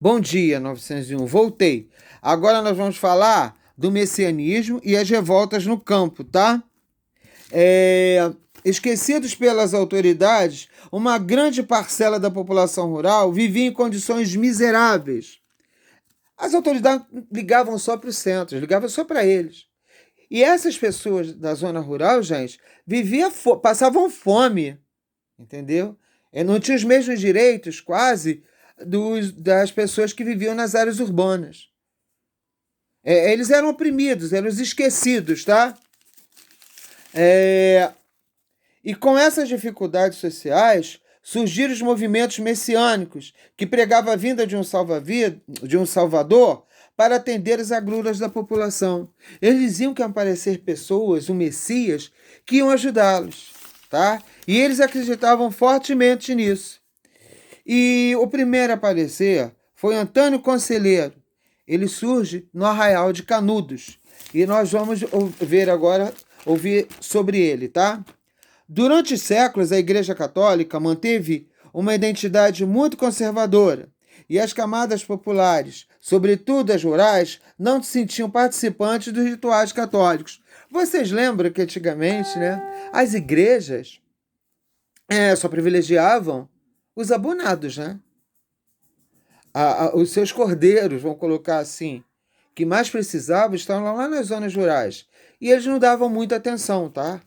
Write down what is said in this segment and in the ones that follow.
Bom dia, 901. Voltei. Agora nós vamos falar do messianismo e as revoltas no campo, tá? Esquecidos pelas autoridades, uma grande parcela da população rural vivia em condições miseráveis. As autoridades ligavam só para os centros, ligavam só para eles. E essas pessoas da zona rural, gente, passavam fome, entendeu? Não tinham os mesmos direitos, quase, das pessoas que viviam nas áreas urbanas. Eles eram oprimidos, eram os esquecidos, tá? É, e com essas dificuldades sociais, surgiram os movimentos messiânicos, que pregavam a vinda de de um Salvador, para atender as agruras da população. Eles diziam que iam aparecer pessoas, o Messias, que iam ajudá-los, tá? E eles acreditavam fortemente nisso. E o primeiro a aparecer foi Antônio Conselheiro. Ele surge no Arraial de Canudos. E nós vamos ouvir sobre ele, tá? Durante séculos, a Igreja Católica manteve uma identidade muito conservadora. E as camadas populares, sobretudo as rurais, não se sentiam participantes dos rituais católicos. Vocês lembram que antigamente, né, as igrejas só privilegiavam os abonados, né? Os seus cordeiros, vamos colocar assim, que mais precisavam, estavam lá nas zonas rurais. E eles não davam muita atenção, tá?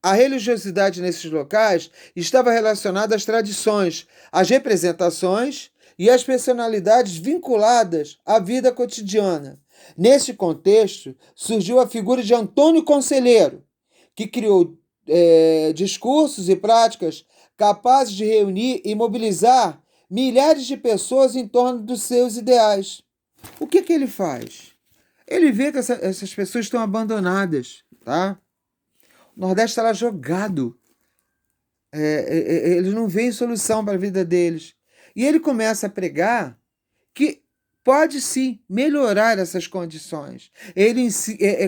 A religiosidade nesses locais estava relacionada às tradições, às representações e às personalidades vinculadas à vida cotidiana. Nesse contexto, surgiu a figura de Antônio Conselheiro, que criou discursos e práticas capazes de reunir e mobilizar milhares de pessoas em torno dos seus ideais. O que ele faz? Ele vê que essas pessoas estão abandonadas, tá? O Nordeste está lá jogado. Eles não veem solução para a vida deles. E ele começa a pregar que pode sim melhorar essas condições. Ele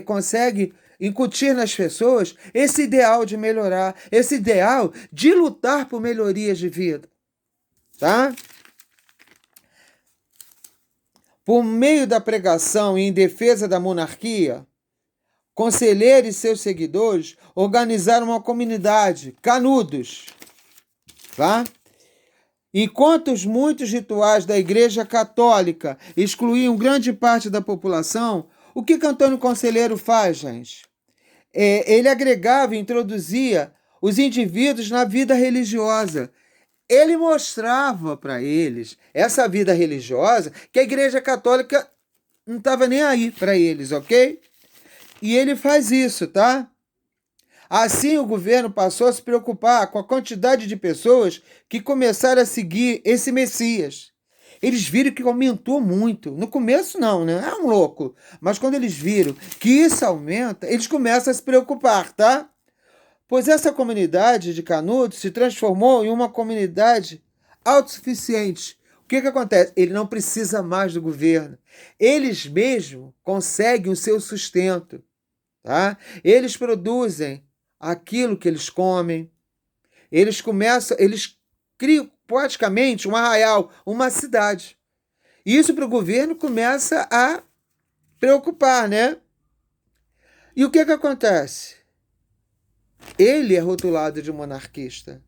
consegue incutir nas pessoas esse ideal de melhorar, esse ideal de lutar por melhorias de vida, tá? Por meio da pregação e em defesa da monarquia, Conselheiro e seus seguidores organizaram uma comunidade, Canudos, tá? Enquanto os muitos rituais da Igreja Católica excluíam grande parte da população, o que Antônio Conselheiro faz, gente? Ele agregava e introduzia os indivíduos na vida religiosa. Ele mostrava para eles essa vida religiosa que a Igreja Católica não estava nem aí para eles, ok? E ele faz isso, tá? Assim, o governo passou a se preocupar com a quantidade de pessoas que começaram a seguir esse Messias. Eles viram que aumentou muito. No começo, não, né? É um louco. Mas quando eles viram que isso aumenta, eles começam a se preocupar, tá? Pois essa comunidade de Canudos se transformou em uma comunidade autossuficiente. O que acontece? Ele não precisa mais do governo. Eles mesmos conseguem o seu sustento, tá? Eles produzem aquilo que eles comem. Eles criam praticamente um arraial, uma cidade. Isso para o governo começa a preocupar, né? E o que acontece? Ele é rotulado de monarquista.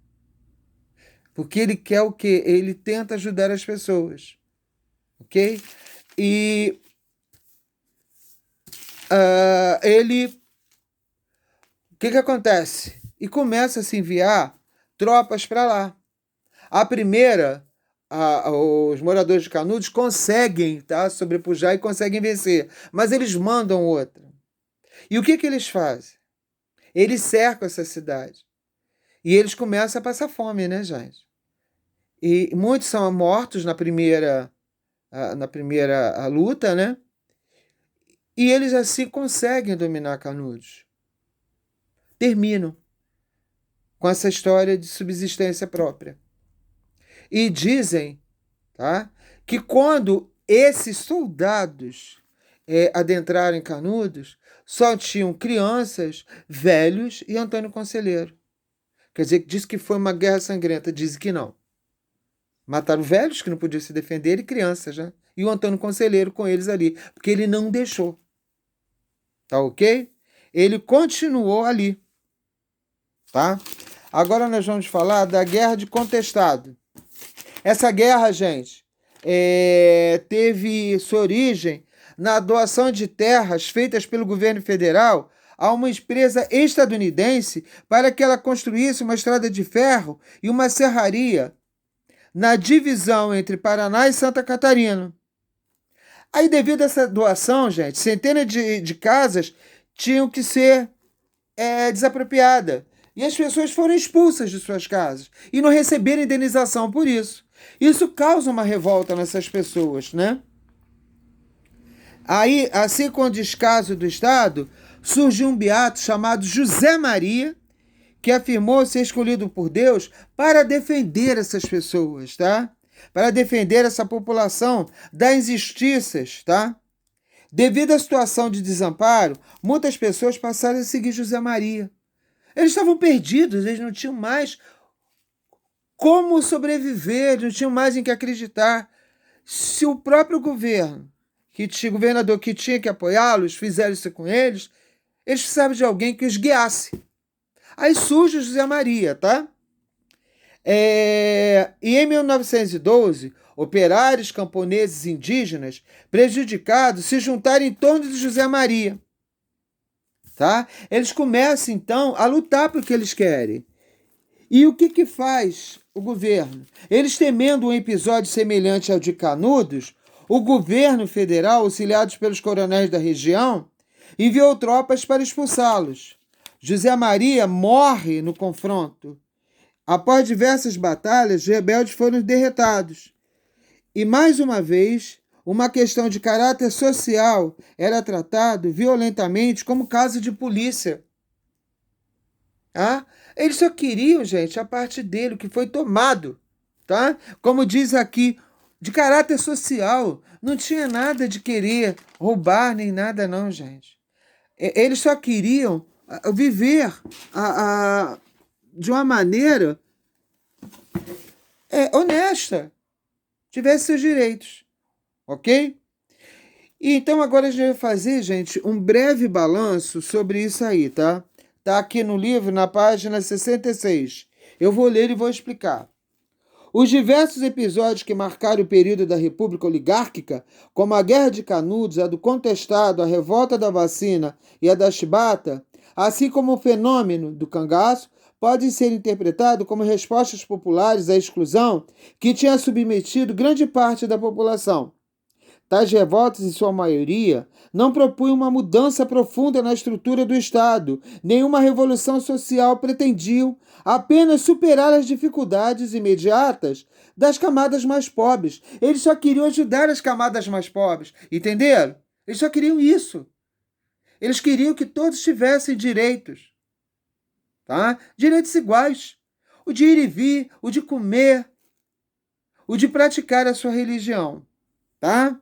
Porque ele quer o quê? Ele tenta ajudar as pessoas. Ok? E ele... O que acontece? E começa a se enviar tropas para lá. A primeira, os moradores de Canudos conseguem, tá, sobrepujar e conseguem vencer. Mas eles mandam outra. E o que eles fazem? Eles cercam essa cidade. E eles começam a passar fome, né, gente? E muitos são mortos na primeira luta, né? E eles assim conseguem dominar Canudos. Terminam com essa história de subsistência própria. E dizem, tá, que quando esses soldados adentraram em Canudos, só tinham crianças, velhos e Antônio Conselheiro. Quer dizer, diz que foi uma guerra sangrenta, diz que não. Mataram velhos que não podiam se defender e crianças, né? E o Antônio Conselheiro com eles ali, porque ele não deixou. Tá ok? Ele continuou ali, tá? Agora nós vamos falar da Guerra de Contestado. Essa guerra, gente, teve sua origem na doação de terras feitas pelo governo federal a uma empresa estadunidense para que ela construísse uma estrada de ferro e uma serraria na divisão entre Paraná e Santa Catarina. Aí, devido a essa doação, gente, centenas de casas tinham que ser desapropriadas. E as pessoas foram expulsas de suas casas e não receberam indenização por isso. Isso causa uma revolta nessas pessoas, né? Aí, assim com o descaso do Estado, surgiu um beato chamado José Maria, que afirmou ser escolhido por Deus para defender essas pessoas, tá? Para defender essa população das injustiças, tá? Devido à situação de desamparo, muitas pessoas passaram a seguir José Maria. Eles estavam perdidos, eles não tinham mais como sobreviver, não tinham mais em que acreditar. Se o próprio governador que tinha que apoiá-los, fizeram isso com eles precisavam de alguém que os guiasse. Aí surge José Maria, tá? E em 1912, operários, camponeses indígenas prejudicados se juntaram em torno de José Maria. Tá? Eles começam, então, a lutar pelo que eles querem. E o que faz o governo? Eles, temendo um episódio semelhante ao de Canudos, o governo federal, auxiliados pelos coronéis da região, enviou tropas para expulsá-los. José Maria morre no confronto. Após diversas batalhas, os rebeldes foram derrotados. E, mais uma vez, uma questão de caráter social era tratado violentamente como caso de polícia. Eles só queriam, gente, a parte dele, o que foi tomado. Tá? Como diz aqui, de caráter social. Não tinha nada de querer roubar nem nada, não, gente. Eles só queriam viver de uma maneira honesta, tivesse seus direitos, ok? E então agora a gente vai fazer, gente, um breve balanço sobre isso aí, tá? Tá aqui no livro, na página 66. Eu vou ler e vou explicar. Os diversos episódios que marcaram o período da República Oligárquica, como a Guerra de Canudos, a do Contestado, a Revolta da Vacina e a da Chibata, assim como o fenômeno do cangaço, podem ser interpretados como respostas populares à exclusão que tinha submetido grande parte da população. Tais revoltas, em sua maioria, não propunham uma mudança profunda na estrutura do Estado, nenhuma revolução social, pretendiam apenas superar as dificuldades imediatas das camadas mais pobres. Eles só queriam ajudar as camadas mais pobres, entenderam? Eles só queriam isso. Eles queriam que todos tivessem direitos, tá? Direitos iguais. O de ir e vir, o de comer, o de praticar a sua religião, tá?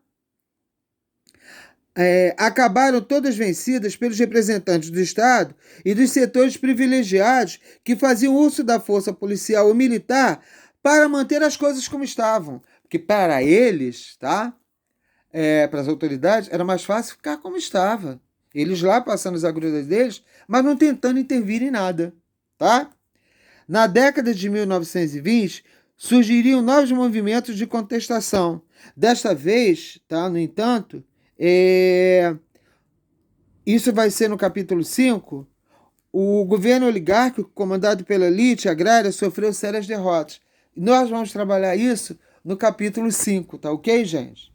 Acabaram todas vencidas pelos representantes do Estado e dos setores privilegiados que faziam uso da força policial ou militar para manter as coisas como estavam. Porque para eles, tá? Para as autoridades, era mais fácil ficar como estava. Eles lá passando as agruras deles, mas não tentando intervir em nada, tá? Na década de 1920, surgiriam novos movimentos de contestação. Desta vez, tá? No entanto, isso vai ser no capítulo 5. O governo oligárquico, comandado pela elite agrária, sofreu sérias derrotas. Nós vamos trabalhar isso no capítulo 5, tá ok, gente?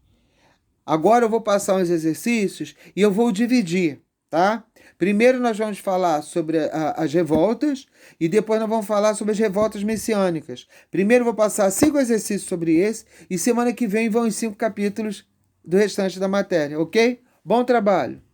Agora eu vou passar uns exercícios e eu vou dividir, tá? Primeiro nós vamos falar sobre as revoltas e depois nós vamos falar sobre as revoltas messiânicas. Primeiro eu vou passar 5 exercícios sobre esse e semana que vem vão os 5 capítulos do restante da matéria, ok? Bom trabalho!